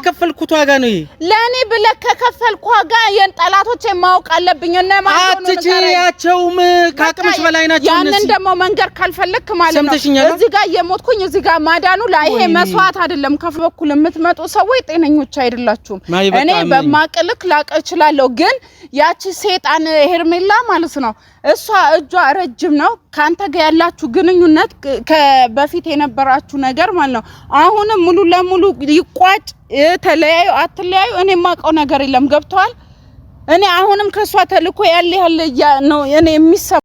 የከፈልኩት ዋጋ ነው ይሄ ለኔ ብለህ ከከፈልኩ ዋጋ የጠላቶቼ ማወቅ አለብኝ እና ማለት ነው አትችያቸውም ካቅምሽ በላይ ናቸው ያንን ደግሞ መንገር ካልፈለክ ማለት ነው እዚህ ጋር የሞትኩኝ እዚህ ጋር ማዳኑ ላይ ይሄ መስዋዕት አይደለም ከፈበኩል የምትመጡ ሰዎች ጤነኞች አይደላችሁም እኔ በማቅልክ ላቀ እችላለሁ ግን ያቺ ሴጣን ሄርሜላ ማለት ነው እሷ እጇ ረጅም ነው ካንተ ጋር ያላችሁ ግንኙነት ከበፊት የነበራችሁ ነገር ማለት ነው አሁን ሙሉ ለሙሉ ይቋጭ ተለያዩ አትለያዩ እኔ ማቀው ነገር የለም ገብቷል እኔ አሁንም ከሷ ተልኮ ያለ ነው እኔ የሚሰማ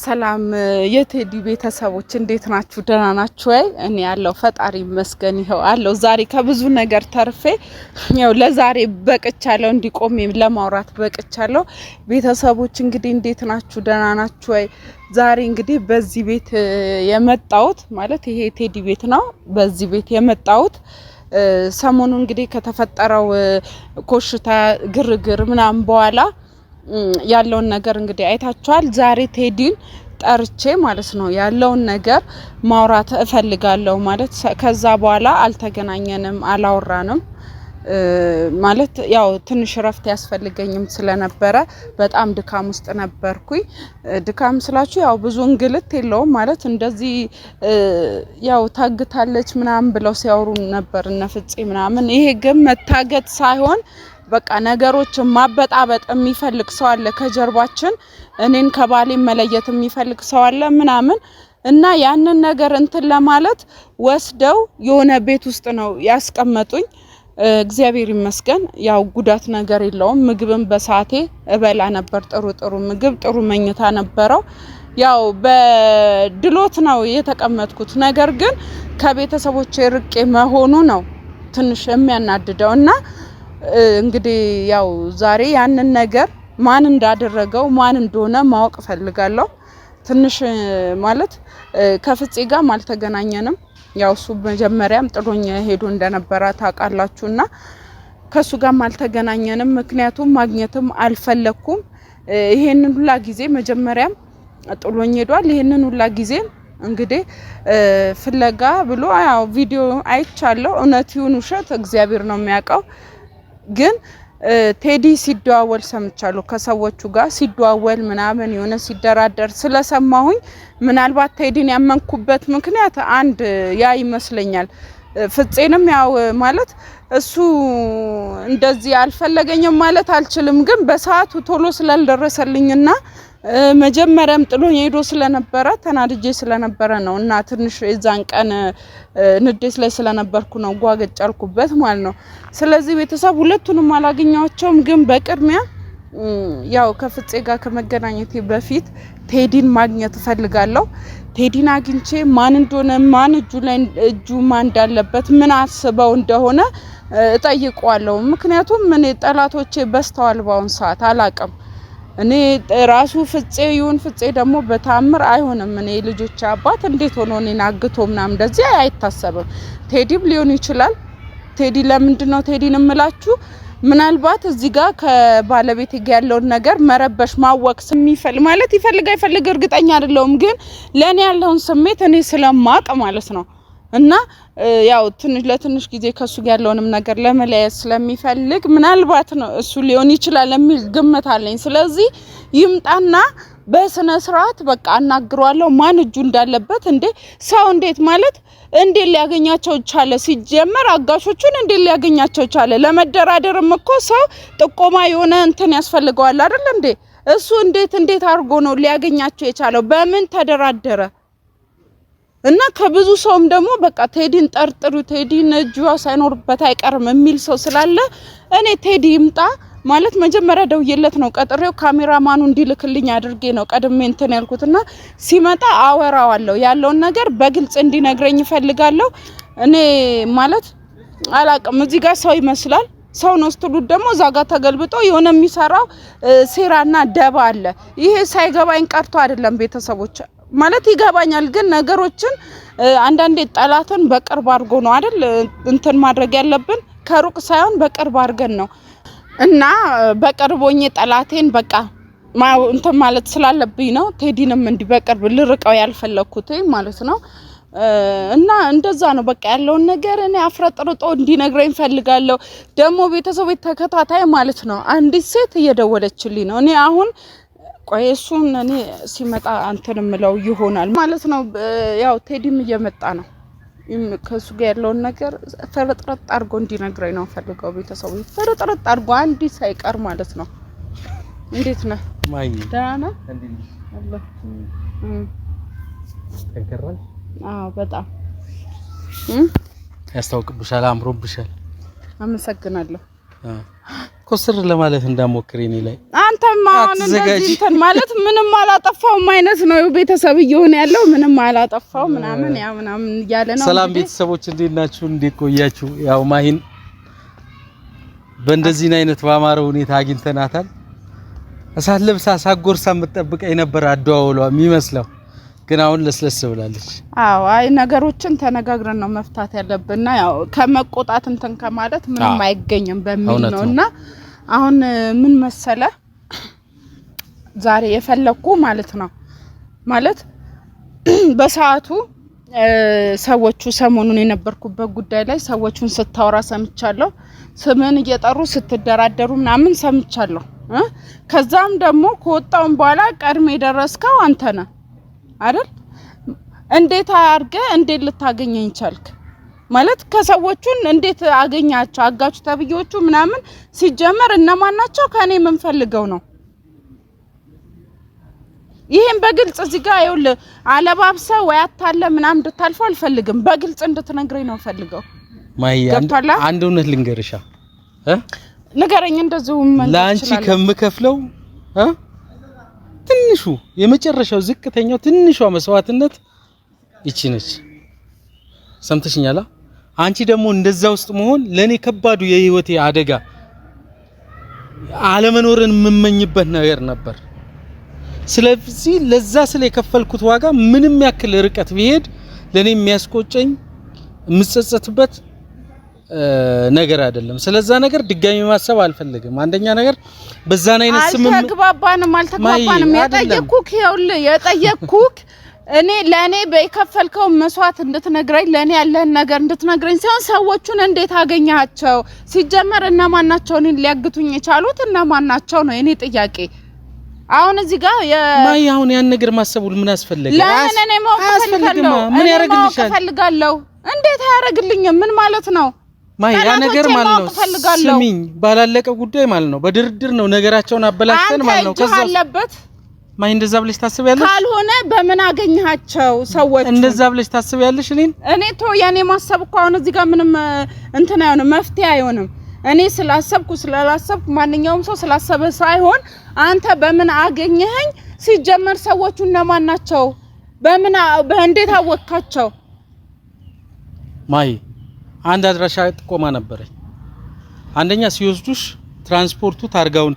ሰላም የቴዲ ቤተሰቦች እንዴት ናችሁ ደህና ናችሁ ወይ እኔ ያለው ፈጣሪ መስገን ይሄው አለው ዛሬ ከብዙ ነገር ተርፌ ያው ለዛሬ በቅቻለሁ እንዲቆም ለማውራት በቅቻለሁ ቤተሰቦች እንግዲህ እንዴት ናችሁ ደህና ናችሁ ወይ ዛሬ እንግዲህ በዚህ ቤት የመጣሁት ማለት ይሄ ቴዲ ቤት ነው በዚህ ቤት የመጣሁት ሰሞኑ እንግዲህ ከተፈጠረው ኮሽታ ግርግር ምናምን በኋላ ያለውን ነገር እንግዲህ አይታችኋል ዛሬ ቴዲን ጠርቼ ማለት ነው ያለውን ነገር ማውራት እፈልጋለሁ ማለት ከዛ በኋላ አልተገናኘንም አላወራንም ማለት ያው ትንሽ ረፍት ያስፈልገኝም ስለነበረ በጣም ድካም ውስጥ ነበርኩኝ ድካም ስላችሁ ያው ብዙ እንግልት የለውም ማለት እንደዚህ ያው ታግታለች ምናምን ብለው ሲያወሩ ነበር ነፍጼ ምናምን ይሄ ግን መታገት ሳይሆን በቃ ነገሮች ማበጣበጥ የሚፈልግ ሰው አለ ከጀርባችን እኔን ከባሌ መለየት የሚፈልግ ሰው አለ ምናምን እና ያንን ነገር እንትን ለማለት ወስደው የሆነ ቤት ውስጥ ነው ያስቀመጡኝ እግዚአብሔር ይመስገን ያው ጉዳት ነገር የለውም ምግብም በሳቴ እበላ ነበር ጥሩ ምግብ ጥሩ መኝታ ነበረው ያው በድሎት ነው የተቀመጥኩት ነገር ግን ከቤተሰቦቼ ርቄ መሆኑ ነው ትንሽ የሚያናድደውና እንግዲህ ያው ዛሬ ያንን ነገር ማን እንዳደረገው ማን እንደሆነ ማወቅ ፈልጋለሁ ትንሽ ማለት ከፍጼ ጋር ማልተገናኘንም ያው እሱ መጀመሪያም ጥሎኝ ሄዶ እንደነበረ ታውቃላችሁና ከሱ ጋር ማልተገናኘንም ምክንያቱም ማግኘትም አልፈለኩም ይሄንን ሁላ ጊዜ መጀመሪያም ጥሎኝ ሄዷል ይሄንን ሁላ ጊዜ እንግዲህ ፍለጋ ብሎ ያው ቪዲዮ አይቻለሁ እውነት ይሁን ውሸት እግዚአብሔር ነው የሚያውቀው ግን ቴዲ ሲደዋወል ሰምቻለሁ ከሰዎቹ ጋር ሲደዋወል ምናምን የሆነ ሲደራደር ስለሰማሁኝ ምናልባት ቴዲን ያመንኩበት ምክንያት አንድ ያ ይመስለኛል ፍጼንም ያው ማለት እሱ እንደዚህ አልፈለገኝም ማለት አልችልም ግን በሰዓቱ ቶሎ ስላልደረሰልኝና መጀመሪያም ጥሎኝ ሄዶ ስለነበረ ተናድጄ ስለነበረ ነው እና ትንሽ እዛን ቀን ንዴት ላይ ስለነበርኩ ነው ጓገጫልኩበት ማለት ነው ስለዚህ ቤተሰብ ሁለቱንም አላገኛቸውም ግን በቅድሚያ ያው ከፍጼ ጋር ከመገናኘቴ በፊት ቴዲን ማግኘት ፈልጋለሁ ቴዲን አግኝቼ ማን እንደሆነ ማን እጁ ማን እንዳለበት ምን አስበው እንደሆነ እጠይቀዋለሁ ምክንያቱም እኔ ጠላቶቼ በስተዋል ባውን ሰዓት አላቀም እኔ ራሱ ፍጼ ይሁን ፍጼ ደግሞ በታምር አይሆንም እኔ ልጆች አባት እንዴት ሆኖ እኔን አግቶ ምናምን እንደዚህ አይታሰብም ቴዲም ሊሆን ይችላል ቴዲ ለምንድነው ቴዲን እምላችሁ ምናልባት እዚህ ጋር ከባለቤቴ ጋር ያለው ነገር መረበሽ ማወቅስ የሚፈልግ ማለት ይፈልግ እርግጠኛ አይደለሁም ግን ለኔ ያለውን ስሜት እኔ ስለማቅ ማለት ነው እና ያው ለትንሽ ጊዜ ከሱ ጋር ያለውንም ነገር ለመለያየት ስለሚፈልግ ምናልባት ነው እሱ ሊሆን ይችላል የሚል ግምት አለኝ ስለዚህ ይምጣና በስነ ስርዓት በቃ አናግሯለሁ ማን እጁ እንዳለበት እንዴ ሰው እንዴት ማለት እንዴ ሊያገኛቸው ቻለ ሲጀመር አጋሾቹን እንዴ ሊያገኛቸው ቻለ ለመደራደርም እኮ ሰው ጥቆማ የሆነ እንትን ያስፈልገዋል አይደል እንዴ እሱ እንዴት አርጎ ነው ሊያገኛቸው የቻለው በምን ተደራደረ እና ከብዙ ሰውም ደግሞ በቃ ቴዲን ጠርጥሩ ቴዲን እጁ ሳይኖርበት አይቀርም የሚል ሰው ስላለ እኔ ቴዲ ይምጣ ማለት መጀመሪያ ደውዬለት ነው ቀጥሬው ካሜራማኑ እንዲልክልኝ አድርጌ ነው ቀድሜ እንትን ያልኩትና ሲመጣ አወራዋለሁ ያለውን ነገር በግልጽ እንዲነግረኝ ፈልጋለሁ እኔ ማለት አላቅም እዚህ ጋር ሰው ይመስላል ሰው ነው ስትሉት ደግሞ ዛጋ ተገልብጦ የሆነ የሚሰራው ሴራና ደባ አለ ይሄ ሳይገባኝ ቀርቶ አይደለም ቤተሰቦች ማለት ይገባኛል ግን ነገሮችን አንዳንዴ ጠላትን በቅርብ አድርጎ ነው አይደል እንትን ማድረግ ያለብን ከሩቅ ሳይሆን በቅርብ አድርገን ነው እና በቅርቦኝ ጠላቴን በቃ እንትን ማለት ስላለብኝ ነው ቴዲንም እንዲ በቅርብ ልርቀው ያልፈለኩት ማለት ነው እና እንደዛ ነው በቃ ያለውን ነገር እኔ አፍረጥርጦ እንዲነግረኝ ፈልጋለሁ ደግሞ ቤተሰብ ተከታታይ ማለት ነው አንዲት ሴት እየደወለችልኝ ነው እኔ አሁን ቆይ እሱን እኔ ሲመጣ አንተን ምለው ይሆናል ማለት ነው ያው ቴዲም እየመጣ ነው ከሱ ጋር ያለውን ነገር ፈረጥረጥ አድርጎ እንዲነግረኝ ነው ፈልገው ቤተሰብ ፈረጥረጥ አድርጎ አንዲት ሳይቀር ማለት ነው እንዴት ነህ ማይ ደህና ነህ አላህ ተከራል በጣም ያስታውቅብሻል አምሮብሻል አመሰግናለሁ ኮስር ለማለት እንዳሞክር እኔ ላይ አንተማ አሁን እንደዚህ እንትን ማለት ምንም አላጠፋውም አይነት ነው ቤተሰብ እየሆነ ያለው ምንም አላጠፋው ምናምን ያ ምናምን ያለ ነው ሰላም ቤተሰቦች እንዴት ናችሁ እንዴት ቆያችሁ ያው ማሂን በእንደዚህ አይነት ባማረ ሁኔታ አግኝተናታል አሳልብሳ ሳጎርሳ መጠብቀኝ ነበር አደዋውሏ የሚመስለው ግን አሁን ለስለስ ብላለች አዎ አይ ነገሮችን ተነጋግረን ነው መፍታት ያለብንና ያው ከመቆጣት እንትን ከማለት ምንም አይገኝም በሚል ነውና አሁን ምን መሰለ ዛሬ የፈለኩ ማለት ነው ማለት በሰዓቱ ሰዎቹ ሰሞኑን የነበርኩበት ጉዳይ ላይ ሰዎቹን ስታወራ ሰምቻለሁ ስምን እየጠሩ ስትደራደሩ ምናምን ሰምቻለሁ ከዛም ደግሞ ከወጣውን በኋላ ቀድሜ ደረስከው አንተ ነህ አይደል እንዴት አርገ እንዴት ልታገኘኝ ቻልክ ማለት ከሰዎቹን እንዴት አገኛቸው አጋቹ ተብዮቹ ምናምን ሲጀመር እነማን ናቸው ከኔ ምን ፈልገው ነው ይሄን በግልጽ እዚህ ጋር ይውል አለባብሰ ወይ አታለ ምናምን እንድታልፈው አልፈልግም በግልጽ እንድትነግረኝ ነው ፈልገው ማያ አንድ እውነት ልንገርሻ ንገረኝ እንደዚህ ምን ላንቺ ከምከፍለው ትንሹ የመጨረሻው ዝቅተኛው ትንሿ መስዋዕትነት ይቺ ነች ሰምተሽኛላ አንቺ ደግሞ እንደዛ ውስጥ መሆን ለኔ ከባዱ የህይወቴ አደጋ አለመኖርን የምመኝበት ነገር ነበር ስለዚህ ለዛ ስለከፈልኩት ዋጋ ምንም ያክል ርቀት ቢሄድ ለኔ የሚያስቆጨኝ የምጸጸትበት ነገር አይደለም ስለዛ ነገር ድጋሚ ማሰብ አልፈልግም አንደኛ ነገር በዛን አይነት ስምም አልተግባባንም የጠየቅኩክ እኔ ለኔ በከፈልከው መስዋዕት እንድትነግረኝ ለኔ ያለህን ነገር እንድትነግረኝ ሳይሆን ሰዎቹን እንዴት አገኛቸው ሲጀመር እነማን ናቸው እኔን ሊያግቱኝ የቻሉት እነማን ናቸው ነው የኔ ጥያቄ አሁን እዚህ ጋር ማይ አሁን ያን ነገር ማሰቡ ምን አስፈልገ ለኔ ማውቀፈልጋለሁ ምን ያረግልሻል እንዴት ያረግልኝም ምን ማለት ነው ማይ ያ ነገር ማለት ነው ስሚኝ ባላለቀ ጉዳይ ማለት ነው በድርድር ነው ነገራቸውን አበላሽተን ማለት ነው ከዛ አለበት ማይ እንደዛ ብለሽ ታስቢያለሽ ካልሆነ በምን አገኛቸው ሰዎች እንደዛ ብለሽ ታስቢያለሽ እኔ ቶ ያኔ ማሰብ እኮ አሁን እዚህ ጋር ምንም እንትን አይሆንም መፍትሄ አይሆንም እኔ ስላሰብኩ ስላላሰብኩ ማንኛውም ሰው ስላሰበ ሳይሆን አንተ በምን አገኘኸኝ ሲጀመር ሰዎቹ እነማን ናቸው በእንዴት አወቃቸው ማይ አንድ አድራሻ ጥቆማ ነበረኝ አንደኛ ሲወስዱሽ ትራንስፖርቱ ታርጋውን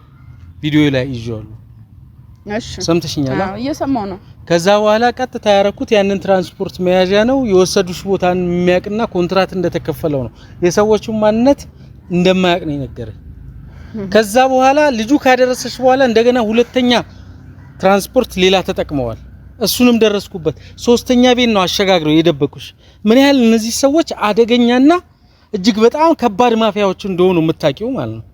ቪዲዮ ላይ ይዤዋለሁ እሺ ሰምተሽኛል እየሰማው ነው ከዛ በኋላ ቀጥታ ያረኩት ያንን ትራንስፖርት መያዣ ነው የወሰዱሽ ቦታን የሚያቅና ኮንትራት እንደተከፈለው ነው የሰዎቹ ማንነት እንደማያቅ ነው ነገረኝ ከዛ በኋላ ልጁ ካደረሰሽ በኋላ እንደገና ሁለተኛ ትራንስፖርት ሌላ ተጠቅመዋል እሱንም ደረስኩበት ሶስተኛ ቤት ነው አሸጋግረው የደበቁሽ ምን ያህል እነዚህ ሰዎች አደገኛና እጅግ በጣም ከባድ ማፊያዎች እንደሆኑ የምታቂው ማለት ነው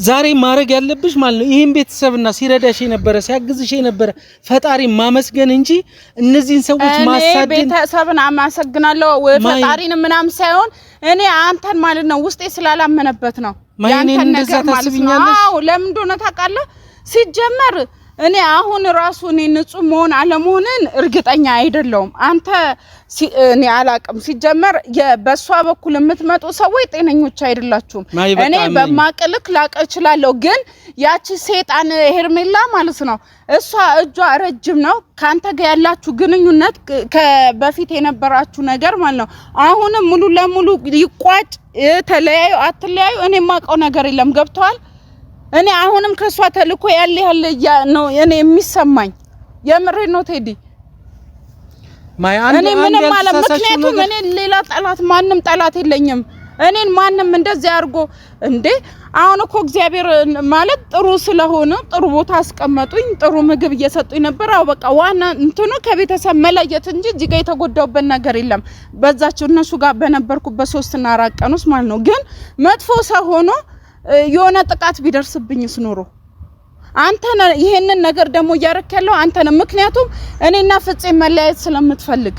ዛሬ ማረግ ያለብሽ ማለት ነው ይሄን ቤተሰብና ሲረዳሽ የነበረ ሲያግዝሽ የነበረ ፈጣሪ ማመስገን እንጂ እነዚህን ሰዎች ማሳደን ቤተሰብን አመሰግናለሁ ፈጣሪን ምናም ሳይሆን እኔ አንተን ማለት ነው ውስጤ ስላላመነበት ነው ያንተን ነገር ማለት ነው አዎ ለምን እንደሆነ ታውቃለህ ሲጀመር እኔ አሁን ራሱ እኔ ንጹህ መሆን አለመሆንን እርግጠኛ አይደለሁም አንተ እኔ አላቅም ሲጀመር በሷ በኩል የምትመጡ ሰዎች ጤነኞች አይደላችሁም እኔ በማቅልክ ላቀችላለሁ ግን ያቺ ሰይጣን ሄርሜላ ማለት ነው እሷ እጇ ረጅም ነው ካንተ ጋር ያላችሁ ግንኙነት ከበፊት የነበራችሁ ነገር ማለት ነው አሁንም ሙሉ ለሙሉ ይቋጭ ተለያዩ አትለያዩ እኔ ማቀው ነገር የለም ገብቷል እኔ አሁንም ከሷ ተልኮ ያለ ነው እኔ የሚሰማኝ የምሬ ነው ቴዲ ማይ አንድ እኔ ምንም ማለት ምክንያቱም እኔ ሌላ ጠላት ማንም ጠላት የለኝም እኔን ማንም እንደዚህ አድርጎ እንዴ አሁን እኮ እግዚአብሔር ማለት ጥሩ ስለሆነ ጥሩ ቦታ አስቀመጡኝ ጥሩ ምግብ እየሰጡኝ ነበር አው በቃ ዋና እንትኑ ከቤተሰብ መለየት እንጂ እዚህ ጋር የተጎዳውበት ነገር የለም በዛቸው እነሱ ጋር በነበርኩበት 3 እና 4 ቀን ውስጥ ማለት ነው ግን መጥፎ ሰው ሆኖ የሆነ ጥቃት ቢደርስብኝስ ኖሮ አንተ ይሄንን ነገር ደግሞ ያረከለው አንተ ነህ ምክንያቱም እኔና ፍፄ መለያየት ስለምትፈልግ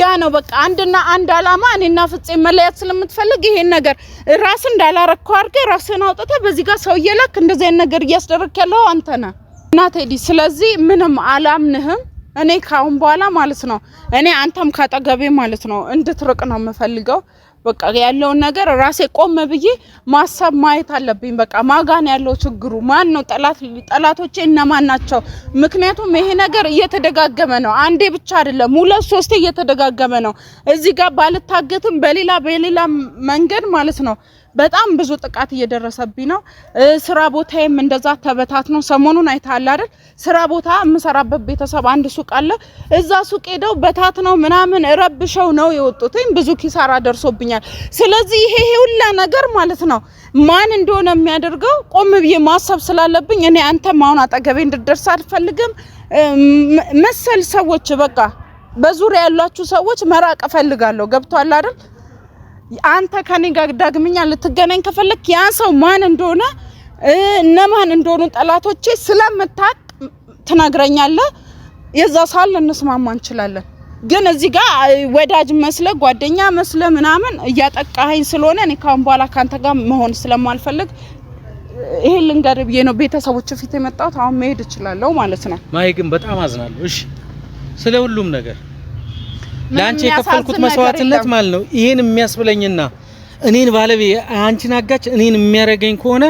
ያ ነው በቃ አንድና አንድ አላማ እኔና ፍፄ መለያየት ስለምትፈልግ ይሄን ነገር ራስ እንዳላረከው አድርገህ ራስህን አውጥተህ በዚህ ጋር ሰው እየላክ እንደዚህ አይነት ነገር እያስደረከለው አንተ ነህ እና ቴዲ ስለዚህ ምንም አላምንህም እኔ ካሁን በኋላ ማለት ነው እኔ አንተም ካጠገቤ ማለት ነው እንድትርቅ ነው የምፈልገው በቃ ያለው ነገር ራሴ ቆም ብዬ ማሰብ ማየት አለብኝ በቃ ማጋን ያለው ችግሩ ማን ነው ጠላቶቼ እነማን ናቸው ምክንያቱም ይሄ ነገር እየተደጋገመ ነው አንዴ ብቻ አይደለም 2-3 እየተደጋገመ ነው እዚህ ጋር ባልታገትም በሌላ መንገድ ማለት ነው በጣም ብዙ ጥቃት እየደረሰብኝ ነው ስራ ቦታዬም እንደዛ ተበታት ነው ሰሞኑን አይታል አይደል ስራ ቦታ የምሰራበት ቤተሰብ አንድ ሱቅ አለ እዛ ሱቅ ሄደው በታት ነው ምናምን ረብሸው ነው የወጡትኝ ብዙ ኪሳራ ደርሶብኛል ስለዚህ ይሄ ሁላ ነገር ማለት ነው ማን እንደሆነ የሚያደርገው ቆም ብዬ ማሰብ ስላለብኝ እኔ አንተ ማውን አጠገቤ እንድደርስ አልፈልግም መሰል ሰዎች በቃ በዙሪያ ያሏችሁ ሰዎች መራቅ ፈልጋለሁ ገብቷል አይደል አንተ ከኔ ጋር ዳግመኛ ልትገናኝ ከፈለክ ያ ሰው ማን እንደሆነ እነማን እንደሆኑ ጠላቶቼ ስለምታቅ ትነግረኛለህ የዛ ሳል እንስማማ እንችላለን ግን እዚህ ጋር ወዳጅ መስለ ጓደኛ መስለ ምናምን እያጠቃኸኝ ስለሆነ እኔ ካሁን በኋላ ካንተ ጋር መሆን ስለማልፈልግ ይሄ ልንገርብ ነው ቤተሰቦች ፊት የመጣሁት አሁን መሄድ እችላለሁ ማለት ነው ማይ ግን በጣም አዝናለሁ እሺ ስለ ሁሉም ነገር ላንቺ የከፈልኩት መስዋዕትነት ማለት ነው ይሄን የሚያስብለኝና እኔን ባለቤ አንቺን አጋጭ እኔን የሚያረጋኝ ከሆነ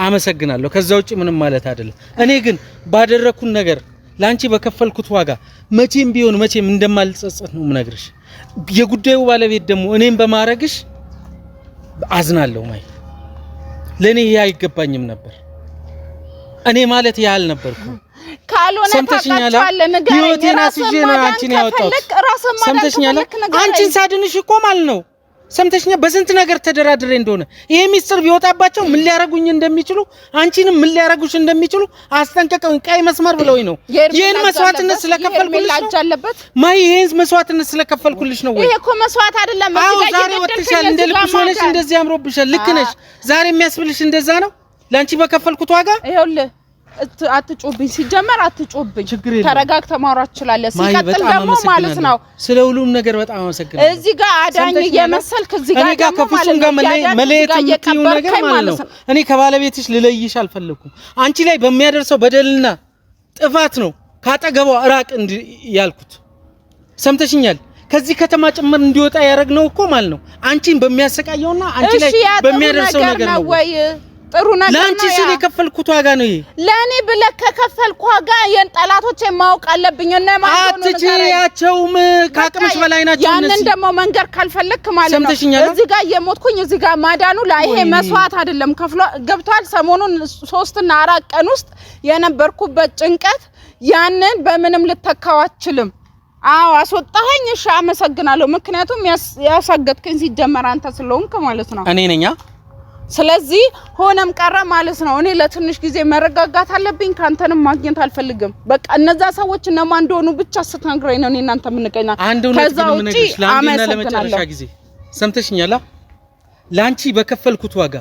አመሰግናለሁ ከዛ ውጪ ምንም ማለት አይደለም እኔ ግን ባደረኩት ነገር ላንቺ በከፈልኩት ዋጋ መቼም ቢሆን መቼም እንደማልጸጸት ነው ምነግርሽ የጉዳዩ ባለቤት ደግሞ እኔን በማረግሽ አዝናለሁ ማይ ለኔ ይሄ አይገባኝም ነበር እኔ ማለት ያህል ነበርኩ ካልሆነ ታቃቻለ ነገር ህይወቴን አስጄ ነው አንቺን ያወጣሁት ሰምተሽኛል አንቺን ሳድንሽ እኮ ማለት ነው ሰምተሽኛ በስንት ነገር ተደራድሬ እንደሆነ ይሄ ሚስጥር ቢወጣባቸው ምን ሊያረጉኝ እንደሚችሉ አንቺንም ምን ሊያረጉሽ እንደሚችሉ አስጠንቀቀው ቀይ መስመር ብለውኝ ነው ይሄን መስዋዕትነት ስለከፈልኩልሽ ነው ማይ ይሄን መስዋዕትነት ስለከፈልኩልሽ ነው ወይ ይሄ እኮ መስዋዕት አይደለም እዚህ ጋር ወጥተሻል እንደ ልብሽ ሆነሽ እንደዚህ አምሮብሻል ልክ ነሽ ዛሬ የሚያስብልሽ እንደዛ ነው ላንቺ በከፈልኩት ዋጋ ይኸውልህ አትጮብኝ ሲጀመር አትጮብኝ ተረጋግተህ ማውራት ትችላለህ ሲቀጥል ደግሞ ማለት ነው ስለ ሁሉም ነገር በጣም አመሰግናለሁ እዚህ ጋር አዳኝ የመሰልክ እዚህ ጋር ከፍጹም ጋር መለየት የምትይው ነገር ማለት ነው እኔ ከባለቤትሽ ልለይሽ አልፈልኩም አንቺ ላይ በሚያደርሰው በደልና ጥፋት ነው ካጠገቧ ራቅ ያልኩት ሰምተሽኛል ከዚህ ከተማ ጭምር እንዲወጣ ያረግነው እኮ ማለት ነው አንቺን በሚያሰቃየውና አንቺ ላይ በሚያደርሰው ነገር ነው ወይ ጥሩ ነገር ነው ላንቺ ስለ ከፈልኩት ዋጋ ነው ይሄ ለኔ ብለህ ከከፈልኩ ዋጋ የጠላቶቼ ማውቅ አለብኝ እና ማለት ነው አትጪያቸውም ካቅምሽ በላይ ናቸው ያንን ደግሞ መንገር ካልፈለክ ማለት ነው እዚህ ጋር የሞትኩኝ እዚህ ጋር ማዳኑ ላይ ይሄ መስዋዕት አይደለም ከፍሎ ገብቷል ሰሞኑን 3 እና 4 ቀን ውስጥ የነበርኩበት ጭንቀት ያንን በምንም ልተካው አትችልም አዎ አስወጣኸኝ እሺ አመሰግናለሁ ምክንያቱም ያሳገድከኝ ሲጀመር አንተ ስለሆንክ ማለት ነው እኔ ነኛ ስለዚህ ሆነም ቀረ ማለት ነው እኔ ለትንሽ ጊዜ መረጋጋት አለብኝ ካንተንም ማግኘት አልፈልግም በቃ እነዛ ሰዎች እነማን እንደሆኑ ብቻ ስትነግረኝ ነው እኔና አንተ ምንቀኛ ከዛው እጪ ለአንዴና ለመጨረሻ ጊዜ ሰምተሽኛል ላንቺ በከፈልኩት ዋጋ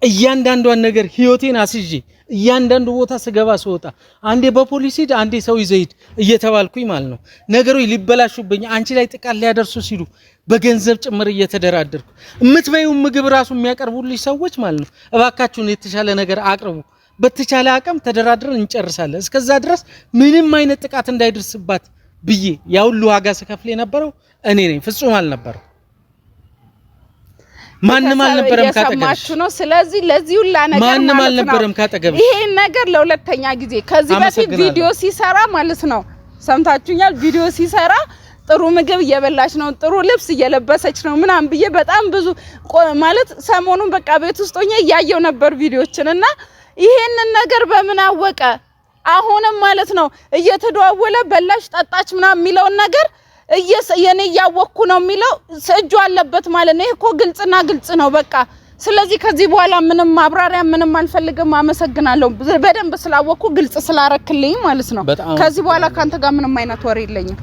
እያንዳንዷን ነገር ህይወቴን አስይዤ እያንዳንዱ ቦታ ስገባ ስወጣ አንዴ በፖሊስ ሄድ አንዴ ሰው ይዘይድ እየተባልኩኝ ማለት ነው ነገሮች ሊበላሹብኝ አንቺ ላይ ጥቃት ሊያደርሱ ሲሉ በገንዘብ ጭምር እየተደራደርኩ እምትበይው ምግብ ራሱ የሚያቀርቡልሽ ሰዎች ማለት ነው እባካችሁን የተሻለ ነገር አቅርቡ በተቻለ አቅም ተደራድረን እንጨርሳለን እስከዛ ድረስ ምንም አይነት ጥቃት እንዳይደርስባት ብዬ ያው ሁሉ ዋጋ ስከፍል የነበረው እኔ ነኝ ፍጹም አልነበረም ማንንም አልነበረም ካጠገብሽ ነው ስለዚህ ለዚህ ሁላ ነገር ማንንም አልነበረም ካጠገብሽ ይሄ ነገር ለሁለተኛ ጊዜ ከዚህ በፊት ቪዲዮ ሲሰራ ማለት ነው ሰምታችሁኛል ቪዲዮ ሲሰራ ጥሩ ምግብ እየበላች ነው ጥሩ ልብስ እየለበሰች ነው ምናምን ብዬ በጣም ብዙ ማለት ሰሞኑን በቃ ቤት ውስጥ ሆኜ ያያየው ነበር ቪዲዮዎችንና ይሄንን ነገር በምን አወቀ አሁንም ማለት ነው እየተደዋወለ በላሽ ጠጣች ምናምን የሚለው ነገር የኔ ያወኩ ነው የሚለው እጁ አለበት ማለት ነው። ይሄ እኮ ግልጽና ግልጽ ነው በቃ። ስለዚህ ከዚህ በኋላ ምንም ማብራሪያ ምንም አልፈልግም። አመሰግናለሁ በደንብ ስላወኩ ግልጽ ስላረክልኝ ማለት ነው። ከዚህ በኋላ ካንተ ጋር ምንም አይነት ወሬ የለኝም።